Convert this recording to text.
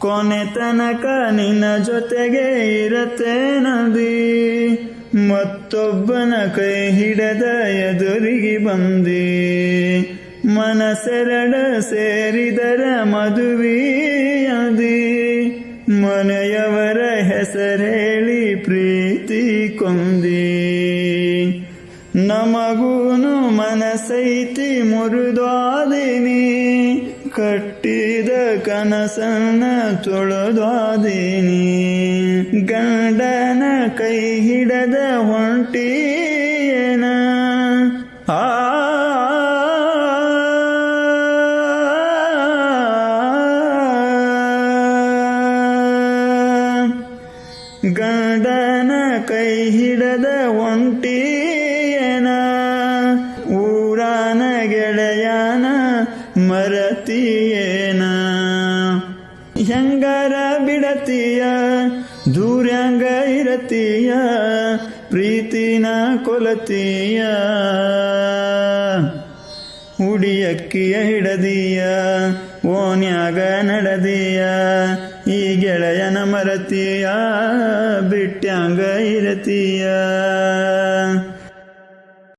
ಕೊನೆ ತನಕ ನಿನ್ನ ಜೊತೆಗೆ ಇರತೇನದಿ, ಮತ್ತೊಬ್ಬನ ಕೈ ಹಿಡದ ಎದುರಿಗೆ ಬಂದಿ, ಮನಸೆರಡ ಸೇರಿದರ ಮದುವೆಯದಿ, ಮನೆಯವರ ಹೆಸರೇಳಿ ಪ್ರೀತಿ ಕೊಂದಿ. ನಮಗೂನು ಮನಸೈತಿ ಮುರಿದಾದಿನಿ, ಕಟ್ಟಿದ ಕನಸನ್ನ ತೊಳೆದಾದಿನಿ, ಗಂಡನ ಕೈ ಹಿಡದ ಹೊಂಟಿಯೇನ ಗಂಡನ ಕೈ ಹಿಡದ ಒಂಟಿಯೇನ, ಊರಾನ ಗೆಳೆಯನ ಮರತಿಯೇನ, ಹೆಂಗಾರ ಬಿಡತೀಯ ದೂರ್ಯಾಂಗ ಇರತೀಯ, ಪ್ರೀತಿನ ಕೊಲತೀಯ, ಉಡಿಯಕ್ಕಿಯ ಹಿಡದೀಯ, ಓನ್ಯಾಗ ನಡದೀಯ, ಈ ಗೆಳೆಯನ ಮರತೀಯ, ಬಿಟ್ಯಾಂಗ ಇರತೀಯ.